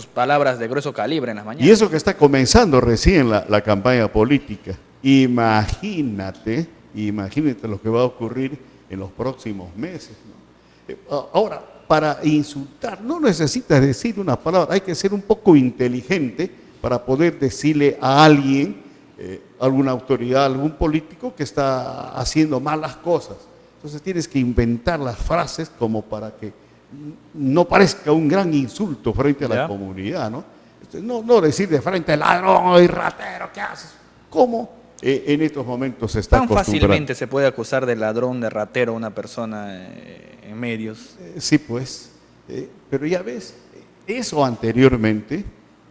sus palabras de grueso calibre en las mañanas. Y eso que está comenzando recién la campaña política. Imagínate lo que va a ocurrir en los próximos meses, ¿no? Ahora, para insultar no necesitas decir una palabra, hay que ser un poco inteligente para poder decirle a alguien, alguna autoridad, algún político que está haciendo malas cosas. Entonces tienes que inventar las frases como para que no parezca un gran insulto frente a la comunidad, ¿no? No decir de frente, ladrón y ratero, ¿qué haces? ¿Cómo? En estos momentos se está acostumbrando. ¿Tan fácilmente se puede acusar de ladrón, de ratero a una persona en medios? Sí, pues. Pero ya ves, eso anteriormente,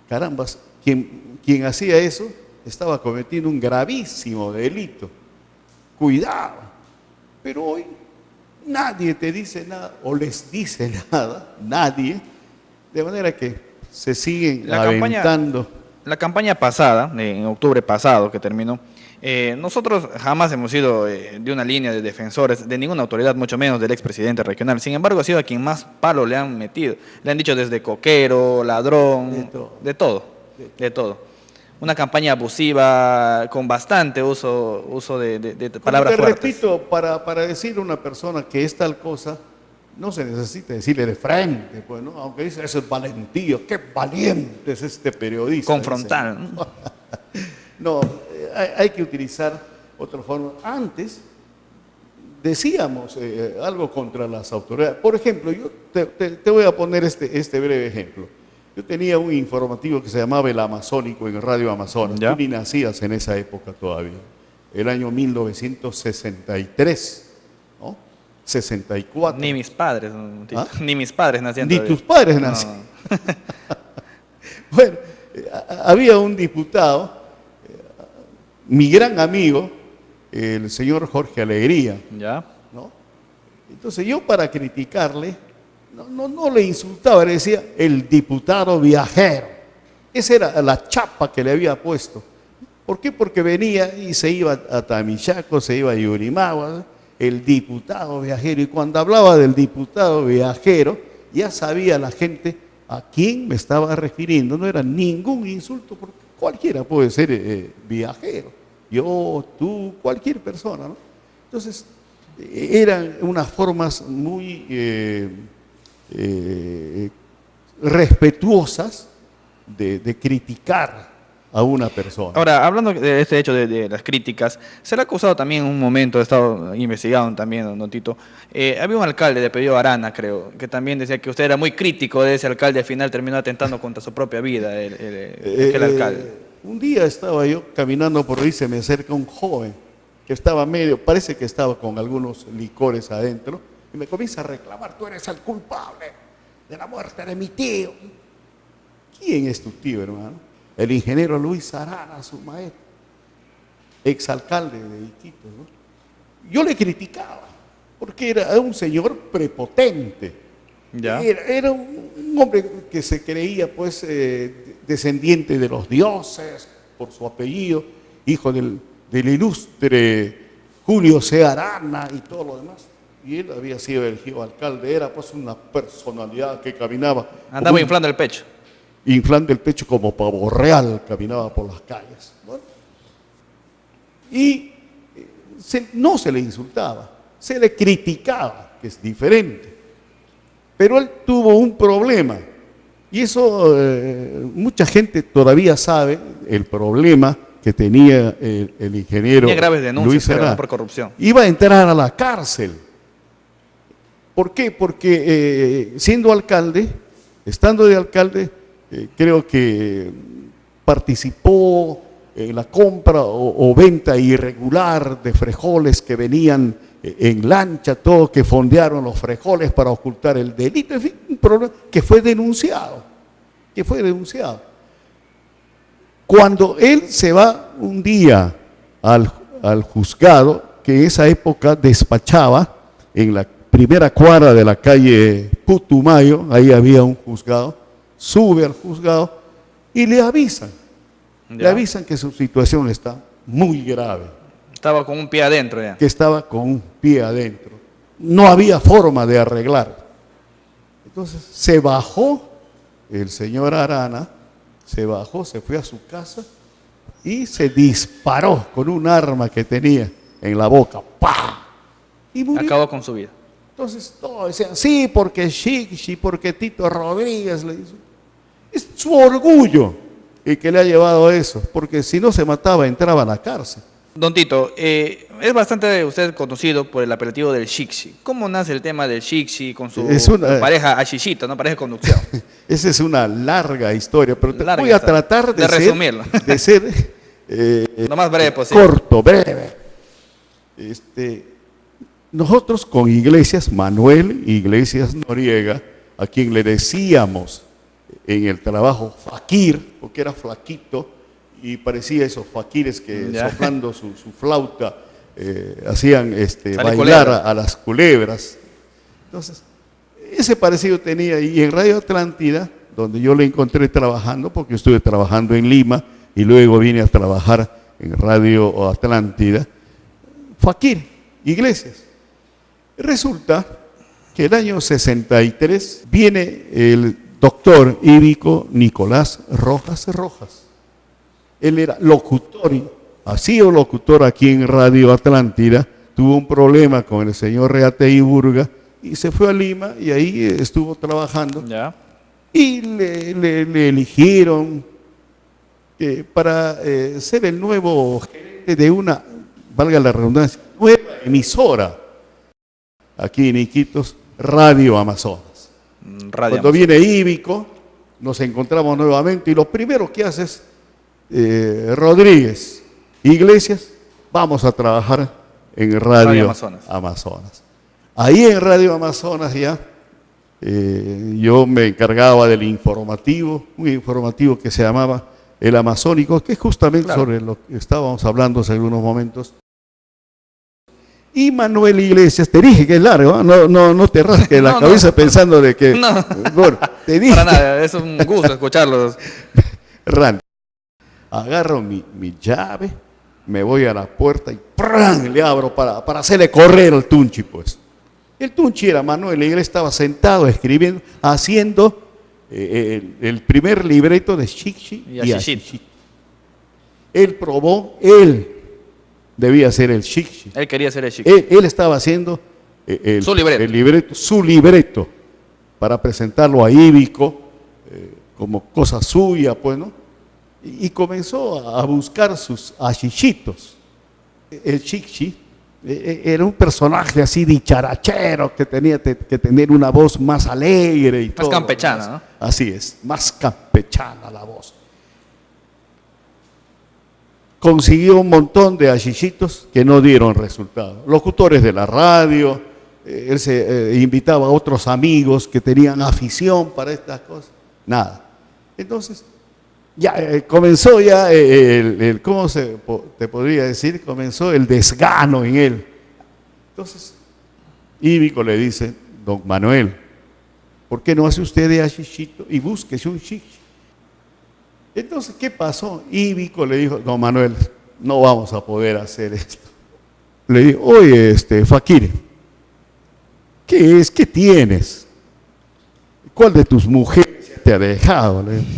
carambas, quien hacía eso estaba cometiendo un gravísimo delito. Cuidado. Pero hoy nadie te dice nada o les dice nada, nadie. De manera que se siguen aventando. La campaña pasada, en octubre pasado que terminó, nosotros jamás hemos sido de una línea de defensores de ninguna autoridad, mucho menos del expresidente regional. Sin embargo, ha sido a quien más palo le han metido. Le han dicho desde coquero, ladrón, de todo. Una campaña abusiva con bastante uso de palabras fuertes. Te repito, para decir a una persona que es tal cosa, no se necesita decirle de frente, pues, ¿no? Aunque dice, eso es valentío, qué valiente es este periodista. Confrontar. No, hay que utilizar otra forma. Antes decíamos algo contra las autoridades. Por ejemplo, yo te voy a poner este breve ejemplo. Yo tenía un informativo que se llamaba El Amazónico en Radio Amazonas. Tú ni nacías en esa época todavía. El año 1963, ¿no? 64. Ni mis padres, ni mis padres nacían ni todavía. Tus padres nacían. No. Bueno, había un diputado, mi gran amigo, el señor Jorge Alegría. ¿No? Entonces yo, para criticarle, no le insultaba, le decía el diputado viajero. Esa era la chapa que le había puesto. ¿Por qué? Porque venía y se iba a Tamichaco, se iba a Yurimagua, el diputado viajero. Y cuando hablaba del diputado viajero, ya sabía la gente a quién me estaba refiriendo. No era ningún insulto, porque cualquiera puede ser viajero. Yo, tú, cualquier persona, ¿no? Entonces, eran unas formas muy respetuosas de criticar a una persona. Ahora, hablando de este hecho de las críticas, se le ha acusado también en un momento, he estado investigando también, don Tito, había un alcalde de Apellido Arana, creo, que también decía que usted era muy crítico de ese alcalde, al final terminó atentando contra su propia vida, aquel alcalde. Un día estaba yo caminando por ahí, se me acerca un joven que estaba parece que estaba con algunos licores adentro, y me comienza a reclamar, tú eres el culpable de la muerte de mi tío. ¿Quién es tu tío, hermano? El ingeniero Luis Arana, su maestro, exalcalde de Iquitos, ¿no? Yo le criticaba, porque era un señor prepotente. Era un hombre que se creía, pues, descendiente de los dioses, por su apellido, hijo del ilustre Julio C. Arana y todo lo demás. Y él había sido elegido alcalde, era pues una personalidad que caminaba. Andaba inflando el pecho. Inflando el pecho como pavo real, caminaba por las calles. Bueno, y no se le insultaba, se le criticaba, que es diferente. Pero él tuvo un problema, y eso mucha gente todavía sabe, el problema que tenía el ingeniero tenía graves denuncias, Luis Arana, por corrupción. Iba a entrar a la cárcel. ¿Por qué? Porque siendo alcalde, estando de alcalde, creo que participó en la compra o venta irregular de frijoles que venían en lancha, todo, que fondearon los frijoles para ocultar el delito, en fin, un problema que fue denunciado, Cuando él se va un día al juzgado, que en esa época despachaba en la primera cuadra de la calle Putumayo, ahí había un juzgado, sube al juzgado y le avisan que su situación está muy grave. Estaba con un pie adentro ya. Que estaba con un pie adentro. No había forma de arreglar. Entonces se bajó el señor Arana se bajó, se fue a su casa y se disparó con un arma que tenía en la boca. ¡Pah! Y murió. Acabó con su vida. Entonces todos decían, sí, porque Chicchi, porque Tito Rodríguez, le dice. Es su orgullo el que le ha llevado a eso, porque si no se mataba, entraba a la cárcel. Don Tito, es bastante usted conocido por el apelativo del Chicchi. ¿Cómo nace el tema del Chicchi con su pareja Ashishito, ¿no? Pareja de conducción? Esa es una larga historia, pero Larga voy a historia. tratar De resumirlo. De ser Lo más breve posible. corto, breve. Nosotros con Iglesias, Manuel Iglesias Noriega, a quien le decíamos en el trabajo fakir, porque era flaquito y parecía esos fakires que soplando su flauta hacían bailar a las culebras. Entonces, ese parecido tenía. Y en Radio Atlántida, donde yo le encontré trabajando, porque yo estuve trabajando en Lima y luego vine a trabajar en Radio Atlántida, fakir, Iglesias. Resulta que el año 63 viene el doctor Íbico Nicolás Rojas Rojas. Él era locutor, ha sido locutor aquí en Radio Atlántida, tuvo un problema con el señor Reate Burga y se fue a Lima y ahí estuvo trabajando. Ya. Y le eligieron para ser el nuevo gerente de una, valga la redundancia, nueva emisora aquí en Iquitos, Radio Amazonas. Cuando viene Íbico, nos encontramos nuevamente y lo primero que hace es Rodríguez, Iglesias, vamos a trabajar en Radio Amazonas. Ahí en Radio Amazonas ya yo me encargaba del informativo, un informativo que se llamaba El Amazónico, que es justamente sobre lo que estábamos hablando hace algunos momentos. Y Manuel Iglesias, te dije que es largo, no te rasques la cabeza pensando de que... No, bueno, te dije, para nada, es un gusto escucharlos. Ran, agarro mi llave, me voy a la puerta y ¡pran! Le abro para hacerle correr al Tunchi, pues. El Tunchi era Manuel Iglesias, estaba sentado escribiendo, haciendo el primer libreto de Chicchi y Ashishito. Él probó, él debía ser el Chicchi. Él quería ser el Chicchi. Él estaba haciendo su libreto para presentarlo a Íbico como cosa suya, pues, ¿no? Y comenzó a buscar sus ashishitos. El Chicchi era un personaje así dicharachero que tenía que tener una voz más alegre y más todo. Más campechana, ¿no? Así es, más campechana la voz. Consiguió un montón de ashishitos que no dieron resultado. Locutores de la radio, él se invitaba a otros amigos que tenían afición para estas cosas. Nada. Entonces, ya comenzó ya ¿cómo te podría decir? Comenzó el desgano en él. Entonces, Íbico le dice, don Manuel, ¿por qué no hace usted de ashishito y búsquese un Chicchi? Entonces, ¿qué pasó? Íbico le dijo, don Manuel, no vamos a poder hacer esto. Le dijo, oye, fakir, ¿qué es? ¿Qué tienes? ¿Cuál de tus mujeres te ha dejado? Le dijo.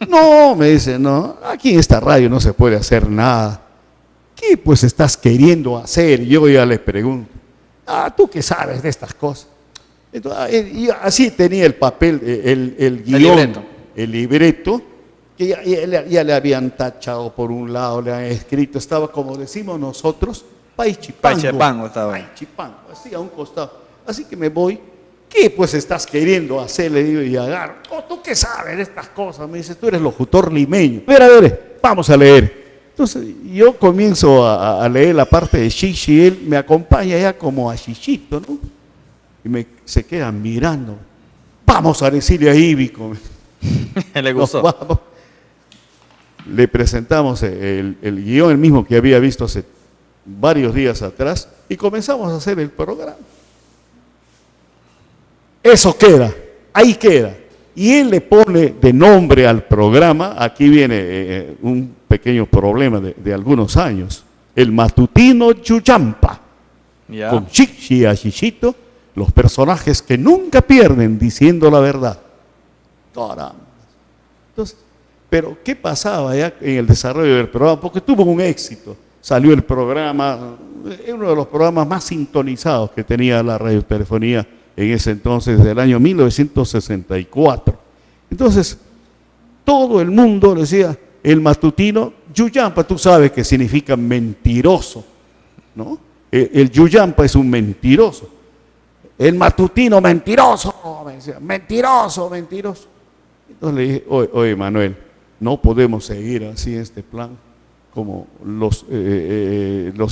No, me dice, no, aquí en esta radio no se puede hacer nada. ¿Qué pues estás queriendo hacer? Yo ya le pregunto, ¿tú qué sabes de estas cosas? Entonces, y así tenía el papel, el guión, el libreto, que ya le habían tachado por un lado, le han escrito, estaba como decimos nosotros, Paichipango estaba. Paichipango, así a un costado. Así que me voy. ¿Qué pues estás queriendo hacer? Le digo y agarro. ¿Tú qué sabes de estas cosas? Me dice, tú eres locutor limeño. A ver, vamos a leer. Entonces yo comienzo a leer la parte de Chicchi y él me acompaña ya como a Chichito, ¿no? Y se queda mirando. Vamos a decirle a Íbico. Le gustó. Vamos. Le presentamos el guión, el mismo que había visto hace varios días atrás, y comenzamos a hacer el programa. Eso queda, ahí queda. Y él le pone de nombre al programa, aquí viene un pequeño problema de algunos años, el matutino Chuchampa, con Chicchi y Ashishito, los personajes que nunca pierden diciendo la verdad. Caramba. Entonces, pero ¿qué pasaba ya en el desarrollo del programa? Porque tuvo un éxito. Salió el programa, uno de los programas más sintonizados que tenía la radiotelefonía en ese entonces, del año 1964. Entonces, todo el mundo decía, el matutino, Yuyampa, tú sabes que significa mentiroso, ¿no? El Yuyampa es un mentiroso. El matutino mentiroso, me decía, mentiroso, mentiroso. Entonces le dije, oye Manuel, no podemos seguir así este plan como los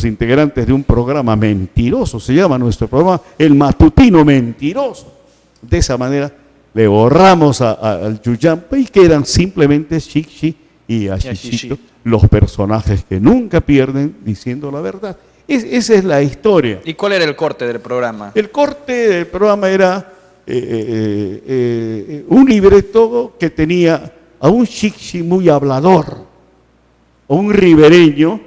integrantes de un programa mentiroso, se llama nuestro programa El Matutino Mentiroso. De esa manera le borramos al Yuyampa y quedan simplemente Xixi y Ashishito, los personajes que nunca pierden diciendo la verdad. Esa es la historia. ¿Y cuál era el corte del programa? El corte del programa era un libreto que tenía a un Xixi muy hablador, a un ribereño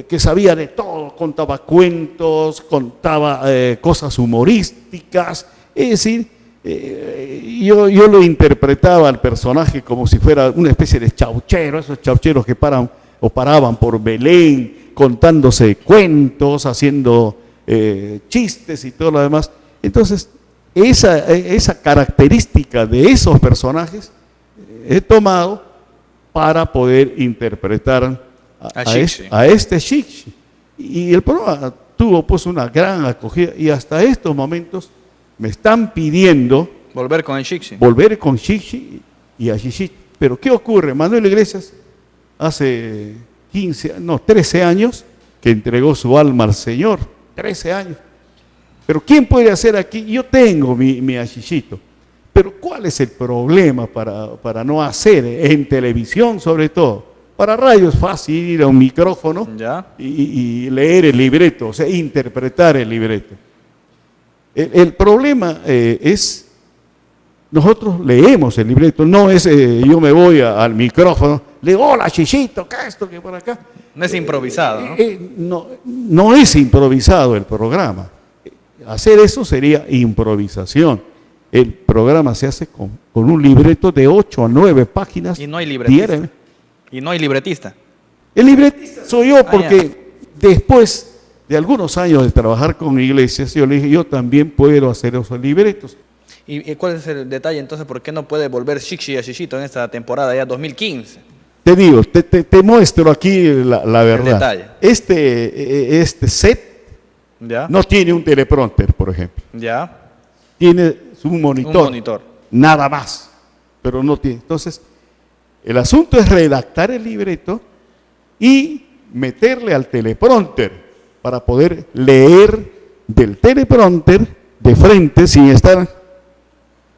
que sabía de todo, contaba cuentos, contaba cosas humorísticas, es decir, yo lo interpretaba al personaje como si fuera una especie de chauchero, esos chaucheros que paraban por Belén, contándose cuentos, haciendo chistes y todo lo demás. Entonces, esa característica de esos personajes he tomado para poder interpretar a este Xixi. Y el programa tuvo pues una gran acogida y hasta estos momentos me están pidiendo volver con el Xixi. Volver con Xixi y Ashishito. Pero ¿qué ocurre? Manuel Iglesias hace 13 años que entregó su alma al Señor. 13 años. Pero ¿quién puede hacer aquí? Yo tengo mi Ashishito. Pero ¿cuál es el problema para no hacer en televisión sobre todo? Para radio es fácil ir a un micrófono y leer el libreto, o sea, interpretar el libreto. El problema es, nosotros leemos el libreto, no es yo me voy al micrófono, le digo, hola Chichito, ¿qué esto, que por acá? No es improvisado, ¿no? No es improvisado el programa. Hacer eso sería improvisación. El programa se hace con un libreto de 8 a 9 páginas. Y no hay libretista. Diariamente. Y no hay libretista. El libretista soy yo porque después de algunos años de trabajar con Iglesias, yo le dije, yo también puedo hacer esos libretos. ¿Y cuál es el detalle entonces? ¿Por qué no puede volver Xixi y Ashishito en esta temporada ya 2015? Te digo, te muestro aquí la verdad. El detalle. Este set no tiene un teleprompter, por ejemplo. Tiene un monitor. Nada más. Pero no tiene. Entonces, el asunto es redactar el libreto y meterle al teleprompter para poder leer del teleprompter de frente sin estar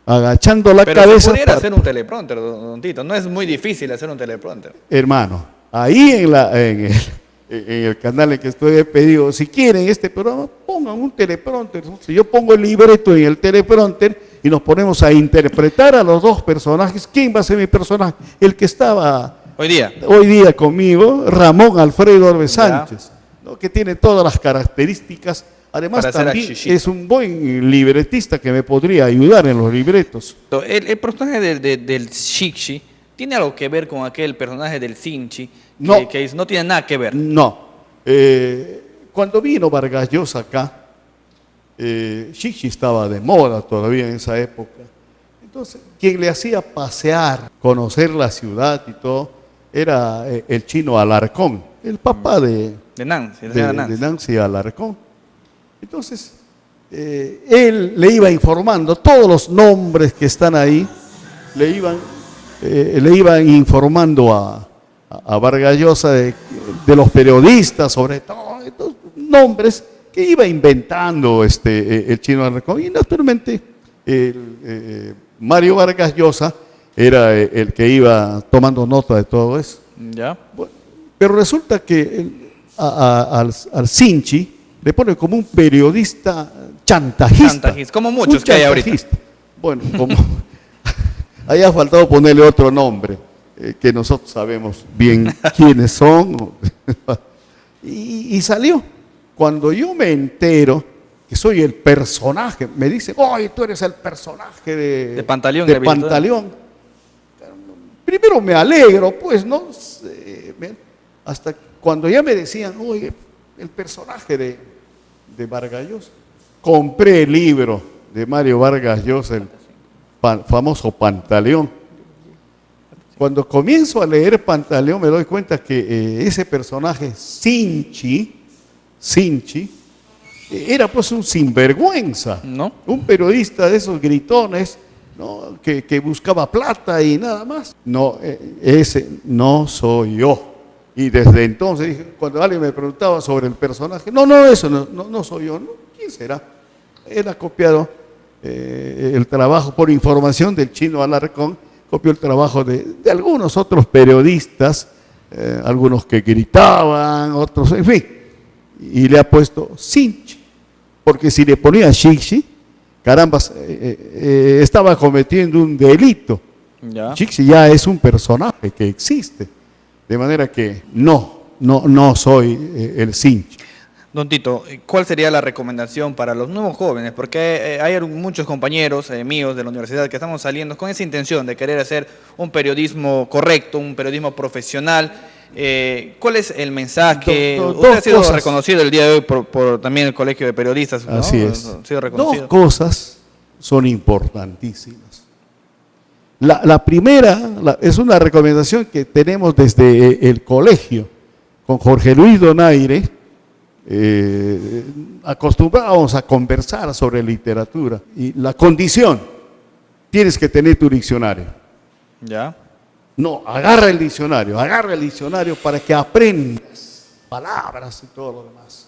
agachando la cabeza. Pero se pudiera hacer un teleprompter, don Tito. No es muy difícil hacer un teleprompter. Hermano, ahí en el canal en que estoy he pedido, si quieren este programa, pongan un teleprompter. Si yo pongo el libreto en el teleprompter y nos ponemos a interpretar a los dos personajes, ¿quién va a ser mi personaje? El que estaba hoy día conmigo, Ramón Alfredo Orbe Sánchez, ¿no? Que tiene todas las características. Además también es un buen libretista que me podría ayudar en los libretos. El personaje del Xixi tiene algo que ver con aquel personaje del Sinchi, que no tiene nada que ver. No. Cuando vino Vargas Llosa acá, Xixi estaba de moda todavía en esa época. Entonces, quien le hacía pasear, conocer la ciudad y todo, era el chino Alarcón, el papá de Nancy Alarcón. Entonces, él le iba informando todos los nombres que están ahí, le iban informando a Vargas Llosa de los periodistas, sobre todo, estos nombres que iba inventando el chino Alarcón. Y naturalmente, Mario Vargas Llosa era el que iba tomando nota de todo eso. Bueno, pero resulta que al Sinchi le pone como un periodista chantajista. Como muchos que hay ahorita. Bueno, como haya faltado ponerle otro nombre, que nosotros sabemos bien quiénes son. Y salió. Cuando yo me entero que soy el personaje, me dicen, oye, tú eres el personaje de Pantaleón. primero me alegro, pues, ¿no? Hasta cuando ya me decían, oye, el personaje de Vargas Llosa. Compré el libro de Mario Vargas Llosa, el famoso Pantaleón. Cuando comienzo a leer Pantaleón me doy cuenta que ese personaje, Sinchi, era pues un sinvergüenza, ¿no? Un periodista de esos gritones, ¿no? que buscaba plata y nada más. No, ese no soy yo. Y desde entonces, dije, cuando alguien me preguntaba sobre el personaje, eso no soy yo, ¿no? ¿Quién será? Él ha copiado el trabajo, por información del Chino Alarcón, copió el trabajo de algunos otros periodistas, algunos que gritaban, otros, en fin, y le ha puesto Sinchi, porque si le ponía Chixi, caramba, estaba cometiendo un delito. Ya. Chixi ya es un personaje que existe, de manera que no soy el Sinchi. Don Tito, ¿cuál sería la recomendación para los nuevos jóvenes? Porque hay muchos compañeros míos de la universidad que estamos saliendo con esa intención de querer hacer un periodismo correcto, un periodismo profesional. ¿Cuál es el mensaje? Usted ha sido reconocido el día de hoy por también el Colegio de Periodistas, ¿no? Así es. Ha sido reconocido. Dos cosas son importantísimas. La primera es una recomendación que tenemos desde el colegio, con Jorge Luis Donaire. Acostumbrábamos a conversar sobre literatura y la condición, tienes que tener tu diccionario. Ya. No, agarra el diccionario para que aprendas palabras y todo lo demás.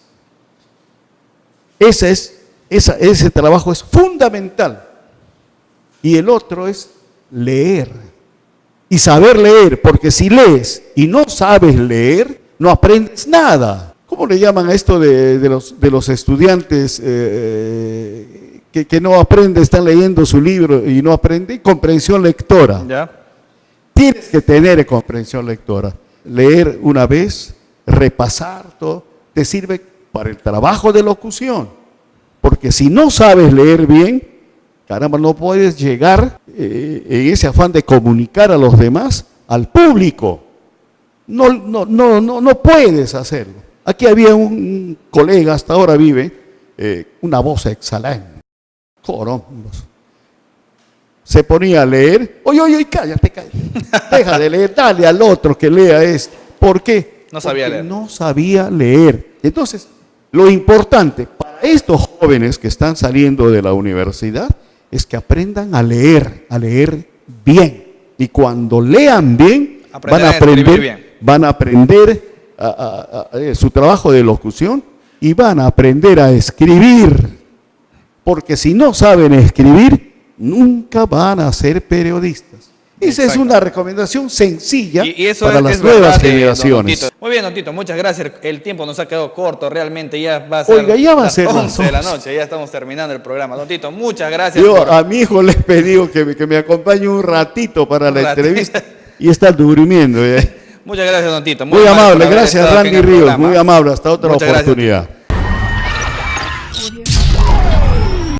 Ese trabajo es fundamental. Y el otro es leer y saber leer, porque si lees y no sabes leer, no aprendes nada. ¿Cómo le llaman a esto de los estudiantes que no aprenden, están leyendo su libro y no aprenden? Comprensión lectora. Ya. Tienes que tener comprensión lectora. Leer una vez, repasar todo, te sirve para el trabajo de locución. Porque si no sabes leer bien, caramba, no puedes llegar en ese afán de comunicar a los demás, al público. No puedes hacerlo. Aquí había un colega, hasta ahora vive, una voz excelente, corombos. Se ponía a leer, oye, cállate, deja de leer, dale al otro que lea esto. ¿Por qué? No sabía leer. No sabía leer. Entonces, lo importante para estos jóvenes que están saliendo de la universidad es que aprendan a leer bien. Y cuando lean bien, van a aprender su trabajo de locución y van a aprender a escribir, porque si no saben escribir, nunca van a ser periodistas. Esa es una recomendación sencilla y eso para las nuevas generaciones. Muy bien, don Tito, muchas gracias. El tiempo nos ha quedado corto, realmente ya va a ser, Oiga, ya va a ser las las 11 de la noche, ya estamos terminando el programa. Don Tito, muchas gracias. A mi hijo le he pedido que me acompañe un ratito para la entrevista y está durmiendo. Muchas gracias, don Tito. Muy amable, gracias Randy Ríos, muy amable, hasta otra oportunidad. Gracias.